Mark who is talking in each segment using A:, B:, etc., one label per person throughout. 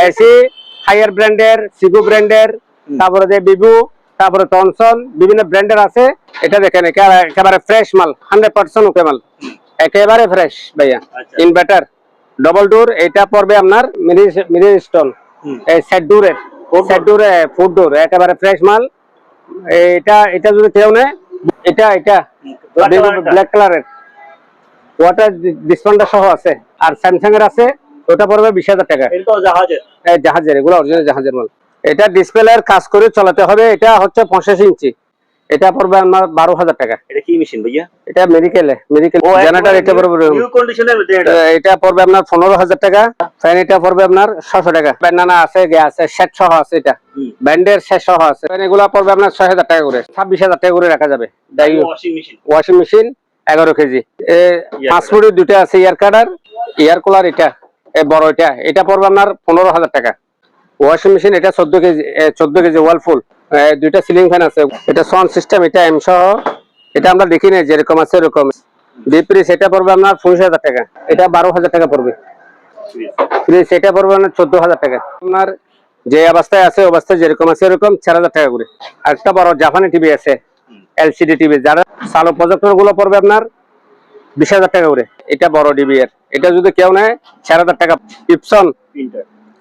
A: AC higher ব্র্যান্ডের, সিগু ব্র্যান্ডের, তারপরে যে বিবু, তারপরে টনসন, বিভিন্ন ব্র্যান্ডের আছে। এটা দেখেন একেবারে ফ্রেশ মাল, 100% ওকে মাল, একেবারে ফ্রেশ ভাইয়া। ইনভার্টার ডবল ডোর, এটা পড়বে আপনার মিনি স্টোন, এই সেট ডোরের ফুড ডোর, একেবারে ফ্রেশ মাল। এটা যদি কেউ নেয়, এটা ব্ল্যাক কালারের ওয়াটার ডিসপেন্সার সহ আছে। আর স্যামসাং এর আছে, ওটা পড়বে 20,000 টাকা। জাহাজের, এগুলো অরিজিনাল জাহাজের মাল। এটা ডিসপ্লের কাজ করে চালাতে হবে। এটা হচ্ছে 85 ইঞ্চি, এটা পড়বে আমার 12,000 টাকা।
B: এটা কি মেশিন ভাইয়া?
A: এটা মেডিকেল জেনারেটর। এটা পড়বে
B: নিউ কন্ডিশনের
A: এটা পড়বে আপনার 15,000 টাকা। ফ্যান এটা পড়বে আপনার 600 টাকা। ব্যান্ডানা আছে, গ্যাস আছে, সেট সহ আছে, এটা ব্যান্ডের সেট সহ আছে। এগুলো পড়বে আপনার 6,000 টাকা করে, 26,000 টাকা করে রাখা যাবে। Washing machine 11 KG. 5 ফুটের দুটো আছে এয়ার কাটার, এয়ার কুলার। এটা বড়, এটা পড়বে আপনার 15,000 টাকা। ওয়াশিং মেশিন এটা 14 কেজি ওয়ালফুল। দুইটা সিলিং ফ্যান আছে। এটা সাউন্ড সিস্টেম, এটা এম সহ। এটা আমরা দেখি না, যেরকম আছে এরকম। বিপ্রিস এটা পড়বে আপনার 25,000 টাকা। এটা 12,000 টাকা পড়বে। ফ্রিজ এটা পড়বে আপনার 14,000 টাকা। আপনার যে অবস্থায় আছে অবস্থায় যেরকম আছে এরকম 4,000 টাকা করে। আর একটা বড় জাপানি টিভি আছে, এলসিডি টিভি, যারা সালো প্রজেক্টর গুলো পড়বে আপনার 20,000 টাকা করে। এটা বড় ডিবি এর, এটা যদি কেউ নেয় 4,000 টাকা। ইপসন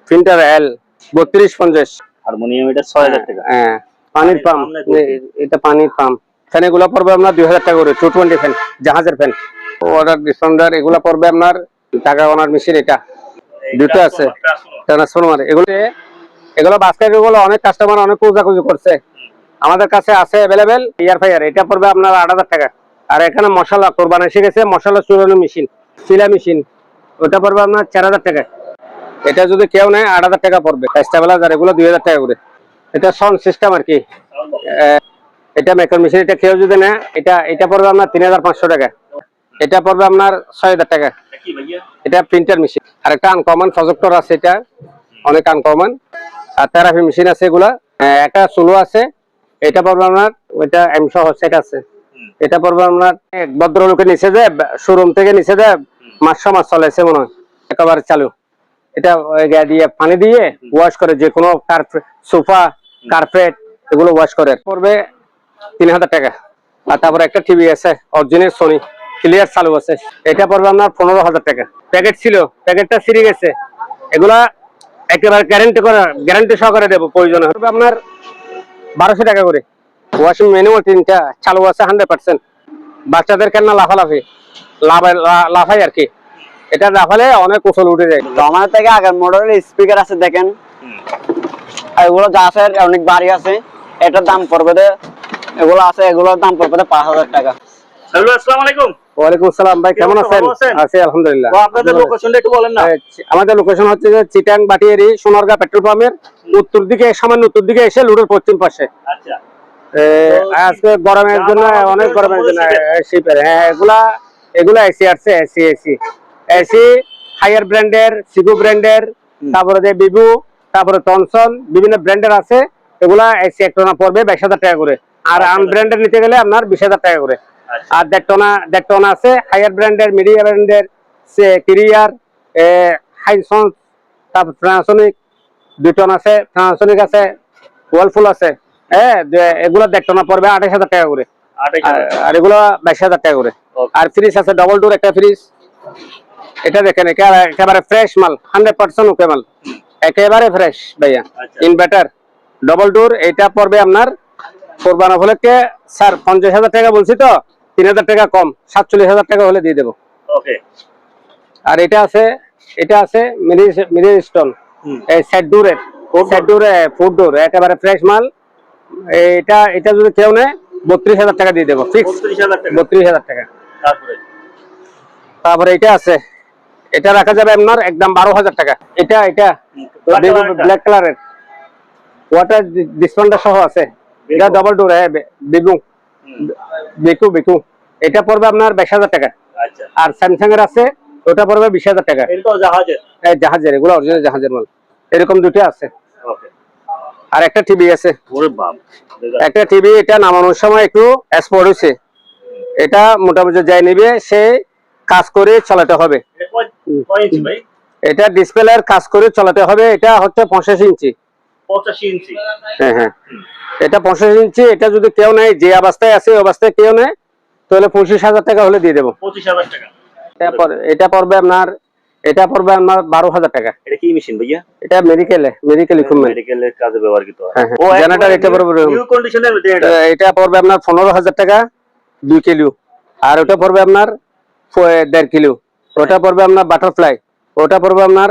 A: প্রিন্টার এল 3250।
B: হারমোনিয়াম এটা 6,000 টাকা।
A: হ্যাঁ, পানির পাম্প, এটা পানির পাম্প। ফ্যান এগুলো পড়বে আপনার 2,000 টাকা করে। 220 ফ্যান, জাহাজের ফ্যান। ওয়াটার ডিসপেন্সার এগুলো পড়বে আপনার টাকা গোনার মেশিন। এটা দুটো আছে, ট্রান্সফরমার। এগুলো বাস্কেট, এগুলো অনেক কাস্টমার অনেক খোঁজাখুঁজি করছে, আমাদের কাছে আছে অ্যাভেলেবেল। এয়ার ফায়ার এটা পড়বে আপনার 8,000 টাকা। আর এখানে মশলা কোরবানি এসে গেছে, মশলা চুরানো মেশিন, সিলা মেশিন, ওটা পড়বে আপনার 4,000 টাকা। এটা যদি কেউ নেয় 8,000 টাকা পড়বে। স্টেবিলাইজার এগুলো 2,000 টাকা করে। এটা সাউন্ড সিস্টেম আর কি। এটা মেকার মেশিন, এটা কেউ যদি নেয়, এটা পড়বে আপনার 3,500 টাকা। এটা পড়বে আপনার 6,000 টাকা। এটা প্রিন্টার মেশিন। আর একটা আনকমন প্রজেক্টর আছে, এটা অনেক আনকমন। আর থেরাপি মেশিন আছে এগুলা। একটা সোলো আছে, এটা পড়বে আপনার, ওইটা এম সহ সেট আছে। এটা পড়বে আপনার এক ভদ্রলোকে নিচে যায়, শোরুম থেকে নিচে যায়, মাস চলেছে মনে হয়, একেবারে চালু। এটা দিয়ে পানি দিয়ে ওয়াশ করে, যে কোনো সোফা, কার্পেট এগুলো ওয়াশ করে। পড়বে 3,000 টাকা। আর তারপরে একটা টিভি আছে অরিজিনাল সোনি, ক্লিয়ার চালু আছে, এটা পড়বে আপনার 15,000 টাকা। প্যাকেট ছিল, প্যাকেটটা ছিঁড়ে গেছে। এগুলা একেবারে গ্যারান্টি সহকারে দেবো, প্রয়োজন হবে আপনার 1,200 টাকা করে। ওয়াশিং ম্যানুয়াল 3টা চালু আছে 100%। বাচ্চাদের খেলনা লাফাই আর কি। এটা লাফালে অনেক কুশল উঠে যায়।
C: আমাদের থেকে আগের মডেলের স্পিকার আছে দেখেন, এগুলো যা আছে অনেক ভারী আছে। এটার দাম পড়বে, এগুলো আছে, এগুলোর দাম পড়বে 5,000 টাকা।
B: হ্যালো, আসসালামু আলাইকুম।
A: ওয়ালাইকুম আসসালাম ভাই, কেমন আছেন? আছি আলহামদুলিল্লাহ।
B: তো আপনাদের লোকেশনটা একটু বলেন না।
A: আমাদের লোকেশন হচ্ছে যে চিটাং বাটিয়ারি সোনারগাঁ পেট্রোল পাম্পের উত্তর দিকে, সামান্য উত্তর দিকে এসে লুডের পশ্চিম পাশে।
B: আচ্ছা,
A: আজকে গরমের জন্য, অনেক গরমের জন্য শীতের। হ্যাঁ, এগুলা এসি আছে, এসি হায়ার ব্র্যান্ডের, সিগু ব্র্যান্ডের, তারপরে যে বিবু, তারপরে টনসন, বিভিন্ন ব্র্যান্ডের আছে। এগুলা এসি একটা পড়বে 22,000 টাকা করে। আর আনব্র্যান্ডের নিতে গেলে আপনার 20,000 টাকা করে। আর দেখটনা আছে হায়ার ব্র্যান্ডের, মিডিয়া ব্র্যান্ডের, ক্যারিয়ার, হাইসন্স, তারপর ট্রান্সনিক 2 টন আছে, ট্রান্সনিক আছে, ওয়ালফুল আছে। হ্যাঁ, এগুলো দেখটনা পড়বে 28,000 টাকা করে। আর এগুলো 22,000 টাকা করে। আর ফ্রিজ আছে ডবল ডোর একটা ফ্রিজ। এটা দেখেন একেবারে ফ্রেশ মাল, 100% ওকে মাল, একেবারে ফ্রেশ ভাইয়া। ইনভার্টার ডবল ডোর, এটা পড়বে আপনার কোরবান উপলক্ষে স্যার 50,000 টাকা বলছি তো, 3,000 টাকা কম, 47,000 টাকা হলে দিয়ে দেবো। আর এটা আছে মিনি স্টোন, এই সেট ডোরের ফুড ডোর, একেবারে ফ্রেশ মাল। এটা যদি কেউ নেয় 32,000 টাকা দিয়ে দেবো, ফিক্স 32,000 টাকা। তারপরে এটা আছে, এটা রাখা যাবে আপনার একদম 12,000 টাকা। এটা ব্ল্যাক কালারের ওয়াটার ডিসপেন্সার সহ আছে। এটা ডবল ডোর, বেকু। এটা পড়বে আপনার 22,000 টাকা। আর স্যামসাং এর আছে, ওটা পড়বে 20,000 টাকা। জাহাজের, এগুলো অরিজিনাল জাহাজের মাল। এরকম দুটো আছে। আর একটা টিভি আছে, একটা টিভি। এটা নামানোর সময় একটু স্পট হয়েছে। এটা মোটামুটি যাই নিবে সে কাজ করে চালাতে হবে। এটা ডিসপ্লের কাজ করে চালাতে হবে। এটা হচ্ছে 85 ইঞ্চি।
B: 85 ইঞ্চি।
A: হ্যাঁ হ্যাঁ, এটা 85 ইঞ্চি। এটা যদি কেউ নেয়, যে অবস্থায় আছে ওই অবস্থায় কেউ নেয়, তাহলে 25,000 টাকা হলে দিয়ে দেবো।
B: 25,000 টাকা।
A: এটা পড়বে আপনার 12,000 টাকা।
B: এটা কি মেশিন ভাইয়া?
A: এটা মেডিকেল ইকুইপমেন্ট,
B: মেডিকেলের কাজে ব্যবহৃত হয়।
A: হ্যাঁ
B: ও
A: জেনারেটর। এটা পড়বে
B: নিউ কন্ডিশনের মধ্যে এটা।
A: এটা পড়বে আপনার 15,000 টাকা 2 কিলো। আর ওটা পড়বে আপনার 1.5 কিলো। ওটা পড়বে আপনার বাটারফ্লাই, ওটা পড়বে আপনার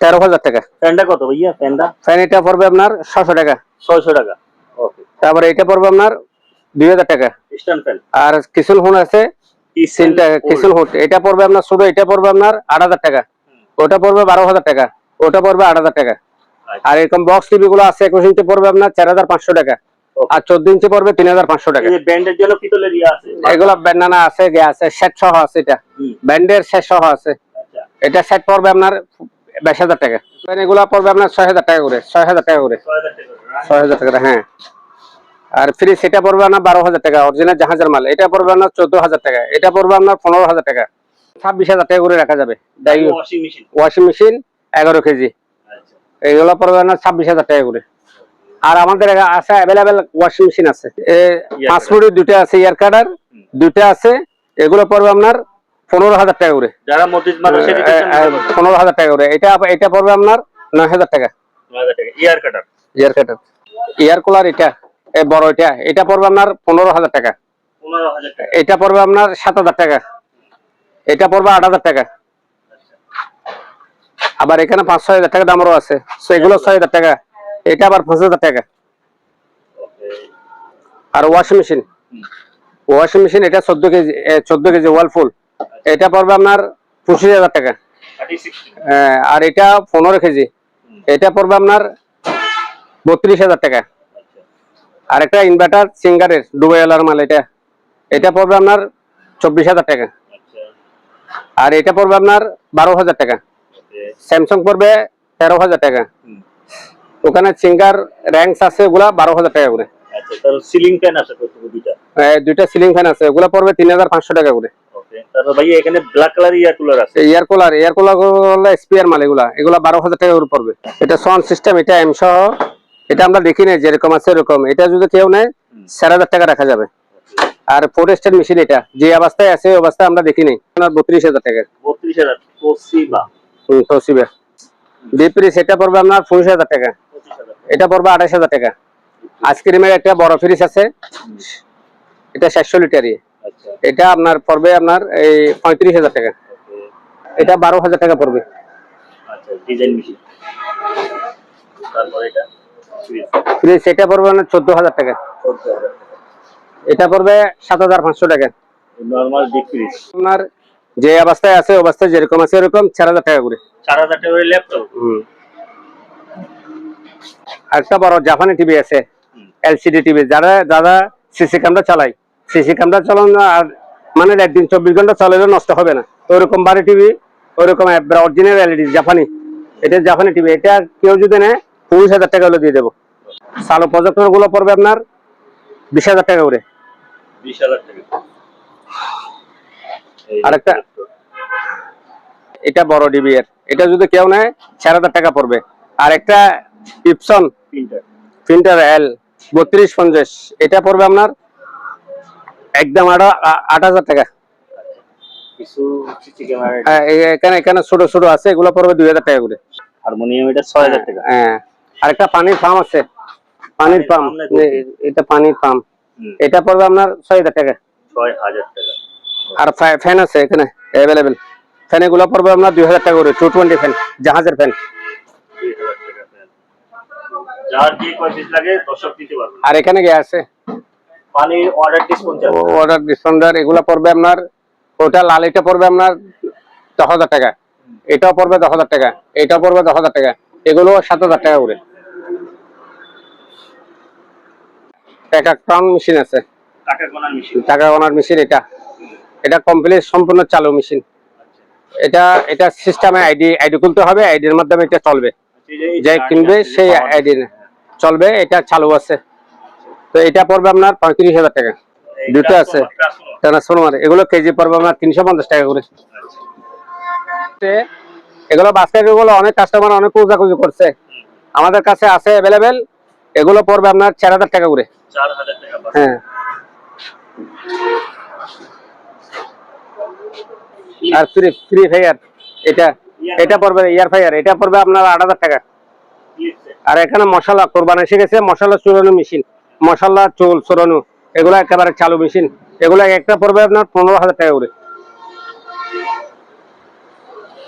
A: 13,000 টাকা।
B: ফ্যানটা কত ভাইয়া?
A: ফ্যান এটা পড়বে আপনার 600 টাকা।
B: 600 টাকা। ওকে।
A: তারপরে এটা পড়বে আপনার 2,000 টাকা।
B: Stand fan.
A: আর কিচেন হুড আছে, কিচেন হুড, এটা পড়বে আপনার শুধু এটা পড়বে আপনার 8,000 টাকা। ওটা পড়বে 12,000 টাকা। ওটা পড়বে 8,000 টাকা। আর এরকম বক্স টিভি গুলো আছে 21 ইঞ্চি পড়বে আপনার 4,500 টাকা। আর 14 ইঞ্চি পড়বে 3,500 টাকা।
B: এই যে ব্যান্ডের জন্য পিতলের ইয়া আছে।
A: এগুলো ব্যান্ডানা আছে, গে আছে, সেট সহ আছে। এটা ব্যান্ডের সেট সহ আছে।
B: আচ্ছা।
A: এটা সেট পড়বে আপনার 22,000 টাকা। এগুলো পড়বে আপনার 6,000 টাকা করে। 6,000 টাকা করে।
B: 6,000 টাকা।
A: 6,000 টাকা, হ্যাঁ। আর ফ্রি সেটা পড়বে আপনার 12,000 টাকা, অরিজিনাল জাহাজের মাল। এটা পড়বে আপনার 14,000 টাকা। এটা পড়বে আপনার 15,000 টাকা। 26,000 টাকা করে রাখা যাবে।
B: Washing machine.
A: Washing machine 11 KG.
B: আচ্ছা।
A: এগুলো পড়বে আপনার 26,000 টাকা করে। আর আমাদের আছে অ্যাভেলেবেল ওয়াশিং মেশিন আছে। 5 ফুটের 2টা আছে, এয়ার কাটার 2টা আছে। এগুলো পড়বে আপনার 15,000 টাকা করে।
B: যারা মসজিদ মাদ্রাসা দিতে চান
A: 15,000 টাকা করে। এটা পড়বে আপনার 9,000 টাকা।
B: 9,000 টাকা। ইয়ার কাটার।
A: এয়ার কাটার, এয়ার কুলার এটা বড়, এটা পড়বে আপনার 15,000 টাকা।
B: 15,000 টাকা।
A: এটা পড়বে আপনার 7,000 টাকা। এটা পড়বে 8,000 টাকা। আবার এখানে 5-6,000 টাকা দামেরও আছে, এগুলো 6,000 টাকা। এটা আবার 5,000 টাকা। আর ওয়াশিং মেশিন এটা 14 কেজি ওয়ালফুল। এটা পড়বে আপনার 25,000 টাকা।
B: 36।
A: আর এটা 15 কেজি। এটা পড়বে আপনার 32,000 টাকা। আর একটা ইনভার্টার সিঙ্গারের ডুবাইওয়ালার মাল, এটা পড়বে আপনার 24,000 টাকা। আর এটা পড়বে আপনার 12,000 টাকা। স্যামসাং পড়বে 13,000 টাকা। ওখানে সিঙ্গার র্যাঙ্কস আছে, ওগুলা 12,000 টাকা করে।
B: আচ্ছা, তাহলে সিলিং ফ্যান আছে কত?
A: দুইটা সিলিং ফ্যান আছে, ওগুলা পড়বে 3,500 টাকা করে।
B: ওকে। তারপর ভাই এখানে ব্ল্যাক কালার ইয়ার কুলার আছে।
A: এয়ার কুলার হলো স্পিয়ার মাল। এগুলা 12,000 টাকা করে পড়বে। এটা সাউন্ড সিস্টেম, এটা এম সহ। এটা আমরা দেখি না, যেরকম আছে এরকম। এটা যদি কেউ নেয় 4,000 টাকা রাখা যাবে। আর 4 স্টার মেশিন, এটা যে অবস্থায় আছে ওই অবস্থায় আমরা দেখি নাই, 32,000 টাকা।
B: 32,000 তোসিবা।
A: তোসিবা ডিপ্রিস, এটা পড়বে আপনার 25,000 টাকা। এটা পড়বে 28,000 টাকা। আইসক্রিমের একটা বড় ফ্রিজ আছে, এটা 700 লিটারই।
B: আচ্ছা।
A: এটা আপনার পড়বে আপনার এই 35,000 টাকা। এটা 12,000 টাকা পড়বে।
B: আচ্ছা, ডিজাইন মেশিন। তারপর এটা
A: ফ্রিজ, এটা পড়বে আপনার 14,000 টাকা।
B: 14,000।
A: এটা পড়বে 7,500 টাকা।
B: নরমাল ডিপ ফ্রিজ
A: আপনার যে অবস্থায় আছে অবস্থায় যেরকম আছে এরকম 4,000 টাকা করে।
B: 4,000 টাকা করে ল্যাপটপ।
A: একটা বড় জাপানি টিভি আছে, এলসিডি টিভি। যারা সিসি ক্যামেরা চালায়, সিসি ক্যামেরা চালানো আর মানে একদিন 24 ঘন্টা চালালে নষ্ট হবে না, ওইরকম বাড়ি টিভি, ওইরকম অরিজিনাল এলইডি জাপানি। এটা জাপানি টিভি। এটা কেউ যদি নেয় 25,000 টাকা হলে দিয়ে দেবো। সালো প্রজেক্টর গুলো পড়বে আপনার 20,000 টাকা করে।
B: 20,000 টাকা।
A: আরেকটা, এটা বড় ডিবি এর, এটা যদি কেউ নেয় 4,000 টাকা পড়বে। আর একটা ইপসন প্রিন্টার এল 3250, এটা পড়বে আপনার একদম 8,000 টাকা।
B: কিছু সিসি ক্যামেরা
A: এখানে ছোট ছোট আছে, এগুলো পড়বে 2,000 টাকা করে।
B: হারমোনিয়াম এটা 6,000 টাকা।
A: হ্যাঁ। আরেকটা পানির পাম্প আছে, পানির পাম্প, এটা পানির পাম্প, এটা পড়বে আপনার 6,000 টাকা।
B: 6,000 টাকা।
A: আর ফ্যান আছে এখানে অ্যাভেলেবেল। ফ্যান এগুলো পড়বে আপনার 2,000 টাকা করে। 220 ফ্যান, জাহাজের ফ্যান।
B: 2,000 টাকা ফ্যান। যার যে কয় পিস লাগে দর্শক দিতে পারবে।
A: আর এখানে গে আছে
B: পানির ওয়াটার ডিসপেন্সার।
A: ওয়াটার ডিসপেন্সার, এগুলো পড়বে আপনার, ওটা লাল, এটা পড়বে আপনার 10,000 টাকা। এটাও পড়বে 10,000 টাকা। এটাও পড়বে 10,000 টাকা। এগুলো 7,000 টাকা করে। একটা ক্রাউন মেশিন আছে, টাকা গোনার মেশিন। এটা কমপ্লিট সম্পূর্ণ চালু মেশিন। এটা সিস্টেমে আইডি খুলতে হবে, আইডির মাধ্যমে এটা চলবে। যে কিনবে সেই আইডি চলবে, এটা চালু আছে। তো এটা পড়বে আপনার 35,000 টাকা। দুটো আছে ট্রান্সফরমার, এগুলো কেজি পড়বে আপনার 350 টাকা করে। এগুলো বাস্কেট গুলো অনেক কাস্টমার অনেক খোঁজাখুঁজি করছে, আমাদের কাছে আছে অ্যাভেলেবেল। এগুলো পড়বে আপনার 4000 টাকা করে।
B: 4000 টাকা বাস।
A: হ্যাঁ, আর ফ্রি ফায়ার এটা এটা পড়বে ইয়ার ফায়ার, এটা পড়বে আপনার 8000 টাকা। আর এখানে মশলা কোরবানি এসে গেছে, মশলা চুরানো মেশিন, মশলা চুল চুরানো, এগুলো একেবারে চালু মেশিন। এগুলো একটা পড়বে আপনার 15000 টাকা করে।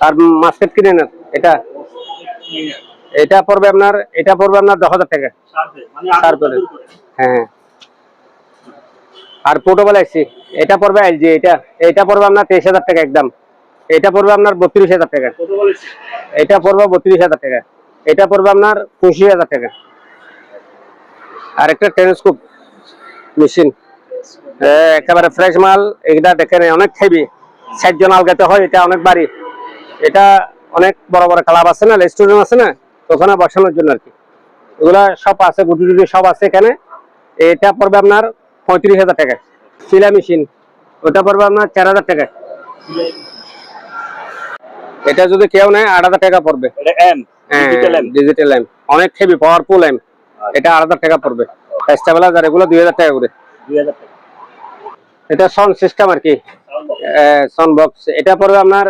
A: আর মাস্কেট কিনে নেন, এটা এটা পড়বে আপনার 10000 টাকা।
B: মানে
A: সার করে। হ্যাঁ, আর পোর্টেবল এসি এটা পড়বে এলজি, এটা পড়বে আপনার 23000 টাকা একদম। এটা পড়বে আপনার 32000 টাকা।
B: কত বলেছে?
A: এটা পড়বে 32000 টাকা। এটা পড়বে আপনার 25000 টাকা। আর একটা টেলিস্কোপ মেশিন, একেবারে ফ্রেশ মাল। এটা দেখেন অনেক হেভি, 60 জন আলগাতে হয়, এটা অনেক ভারী। এটা অনেক বড় বড় ক্লাব আছে না, রেস্টুরেন্ট আছে না, ওখানে বসানোর জন্য আর কি। এগুলা সব আছে, গুটি টুটি সব আছে এখানে। এটা পড়বে আপনার 35000 টাকা। সিলা মেশিন, ওটা পড়বে আপনার 4000 টাকা। এটা যদি কেউ নেয় 8000 টাকা পড়বে।
B: এটা M digital M.
A: Digital lamp, অনেক হেভি পাওয়ারফুল ল্যাম্প। এটা 8000 টাকা পড়বে। স্টেবিলাইজার এগুলো 2000 টাকা করে।
B: 2000 টাকা।
A: এটা সাউন্ড সিস্টেম আর কি, সাউন্ড বক্স। এটা পড়বে আপনার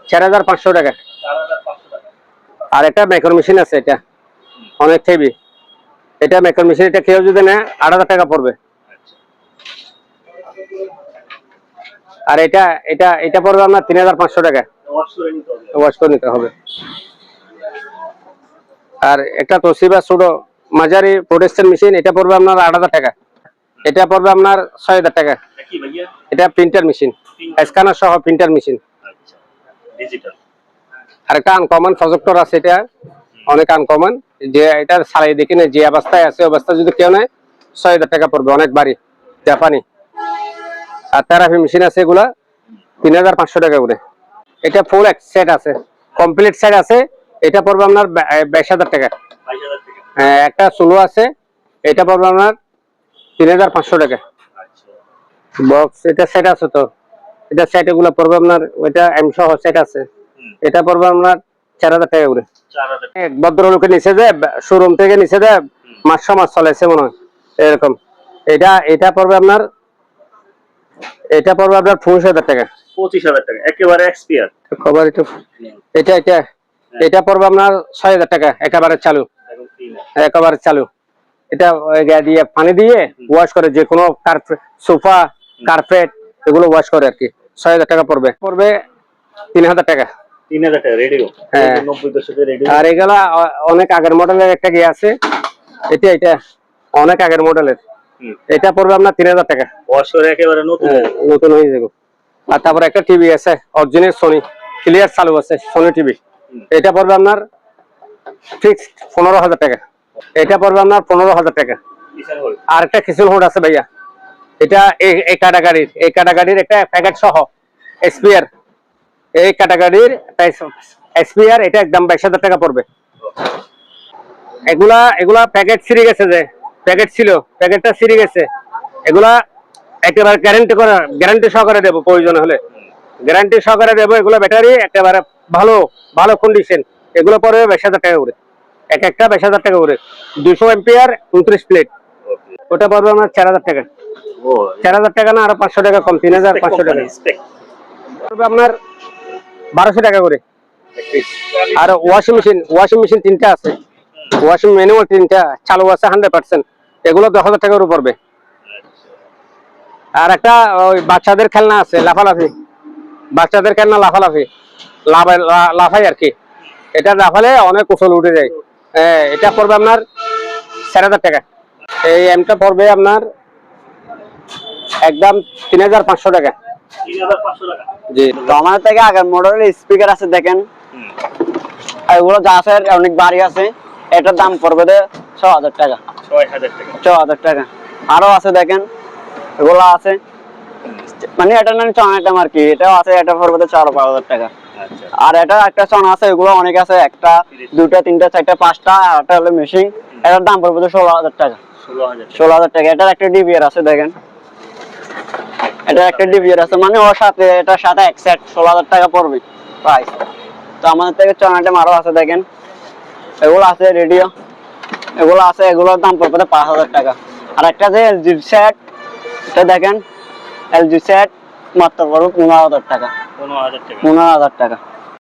A: 4500 টাকা।
B: 4500 টাকা।
A: আর এটা মেকার মেশিন আছে, এটা অনেক হেভি। এটা মেকার মেশিন, এটা কেউ যদি নেয় 8000 টাকা পড়বে। আর এটা এটা এটা পড়বে আপনার 3500 টাকা।
B: ওয়াশ করে নিতে হবে।
A: ওয়াশ করে নিতে হবে। আর একটা তোশিবা ছোট মাঝারি প্রোটেস্টেন্ট মেশিন, এটা পড়বে আপনার 8000 টাকা। এটা পড়বে আপনার 6000 টাকা।
B: এটা কি ভাইয়া?
A: এটা প্রিন্টার মেশিন, স্ক্যানার সহ প্রিন্টার মেশিন।
B: আচ্ছা, ডিজিটাল।
A: আর একটা আনকমন প্রজেক্টর আছে, এটা অনেক আনকমন। যে এটা সারাই দেখি না, যে অবস্থায় আছে অবস্থা যদি কেউ নেয় 6000 টাকা পড়বে, অনেক ভারী, জাপানি। আর থেরাপি মেশিন আছে, এগুলা 3500 টাকা করে। এটা ফুল এক সেট আছে, কমপ্লিট সেট আছে। এটা পড়বে আপনার 22000 টাকা।
B: 22000 টাকা।
A: হ্যাঁ, একটা সোলো আছে, এটা পড়বে আপনার 3500 টাকা।
B: আচ্ছা।
A: বক্স এটা সেট আছে তো, এটা সেট এগুলো পড়বে আপনার, ওইটা এম সহ সেট আছে, এটা পড়বে আপনার 4000 টাকা করে।
B: 4000 টাকা।
A: এক ভদ্রলোকে নিচে যায়, শোরুম থেকে নিচে যায়, মাস চলেছে মনে হয় এরকম। এটা এটা পড়বে আপনার 25000 টাকা।
B: 25000 টাকা একেবারে এক্সপায়ার।
A: খবর একটু। এটা এটা এটা পড়বে আপনার 6000 টাকা একেবারে চালু,
B: এখন কি না?
A: একেবারে চালু। এটা ওই গা দিয়ে পানি দিয়ে ওয়াশ করে, যে কোনো কার্পেট, সোফা, কার্পেট এগুলো ওয়াশ করে আর কি। 6000 টাকা পড়বে। 3000 টাকা।
B: 3000 টাকা রেডিও।
A: হ্যাঁ।
B: 90 দশকের রেডিও।
A: আর এগুলা অনেক আগের মডেলের একটা গিয়ে আছে, এটা এটা অনেক আগের মডেলের। এটা পড়বে আপনার 3000 টাকা।
B: বছর একেবারে নতুন।
A: নতুন হয়ে যাবে। আর তারপরে একটা টিভি আছে অরিজিনাল সোনি, ক্লিয়ার চালু আছে, সোনি টিভি। এটা পড়বে আপনার ফিক্সড 15000 টাকা। এটা পড়বে আপনার 15000 টাকা।
B: কিচেন হল।
A: আর একটা কিচেন হোল্ড আছে ভাইয়া, এটা এই ক্যাটাগরির একটা প্যাকেট সহ এসপিআর, এই ক্যাটাগরির এসপিআর, এটা একদম 22000 টাকা পড়বে। এগুলা প্যাকেট ছিঁড়ে গেছে, যে প্যাকেট ছিল প্যাকেটটা ছিঁড়ে গেছে। এগুলা একেবারে গ্যারান্টি সহকারে দেবো, প্রয়োজন হলে গ্যারান্টি সহকারে দেবো। এগুলো ব্যাটারি একেবারে ভালো ভালো কন্ডিশন। এগুলো পড়বে 22000 টাকা করে, এক একটা 22000 টাকা করে। 200 এম্পিয়ার 29 প্লেট, ওটা পড়বে আমার 4000 টাকা।
B: ও
A: 4000 টাকা না, আরো 500 টাকা কম, 3500 টাকা পড়বে আপনার 1200 টাকা করে। আর ওয়াশিং মেশিন 3টা আছে, ওয়াশিং ম্যানুয়াল 3টা চালু আছে 100%, এগুলো 10000 টাকার উপর পড়বে। আর একটা ওই বাচ্চাদের খেলনা আছে, লাফালাফি, বাচ্চাদের খেলনা লাফালাফি, লাফাই আর কি। এটা লাফালে অনেক উছল উঠে যায়। এটা পড়বে আপনার 4000 টাকা। এই এমটা পড়বে আপনার একদম 3500 টাকা।
B: 3500 টাকা।
A: জি।
C: তো আমাদের থেকে আগের মডেলের স্পিকার আছে দেখেন, এগুলো যা আছে অনেক ভারী আছে। এটার দাম পড়বে 6000 টাকা।
B: 6000 টাকা।
C: 6000 টাকা। আরো আছে দেখেন, এগুলো আছে, মানে এটা না চনাটা আর কি, এটাও আছে, এটা পড়বে 4-5000 টাকা।
B: আচ্ছা।
C: আর এটা একটা চনা আছে, এগুলো অনেক আছে, একটা, দুটা, তিনটা, চারটা, পাঁচটা। আর একটা হলো মেশিন, এটার দাম পড়বে 16000 টাকা। 16000 টাকা। এটার একটা ডিভিআর আছে দেখেন, এটা একটা ডিভিআর আছে, মানে ওর সাথে এটার সাথে এক সেট 16000 টাকা পড়বে প্রাইস। তো আমাদের থেকে চল আইটেম আরো আছে দেখেন, এগুলো আছে রেডিও, এগুলো আছে, এগুলোর দাম পড়বে 5,000 টাকা। আর একটা যে এলজি সেট, এটা দেখেন এলজি সেট মাত্র পড়বে 15,000 টাকা।
B: 15,000 টাকা।
C: 15,000 টাকা।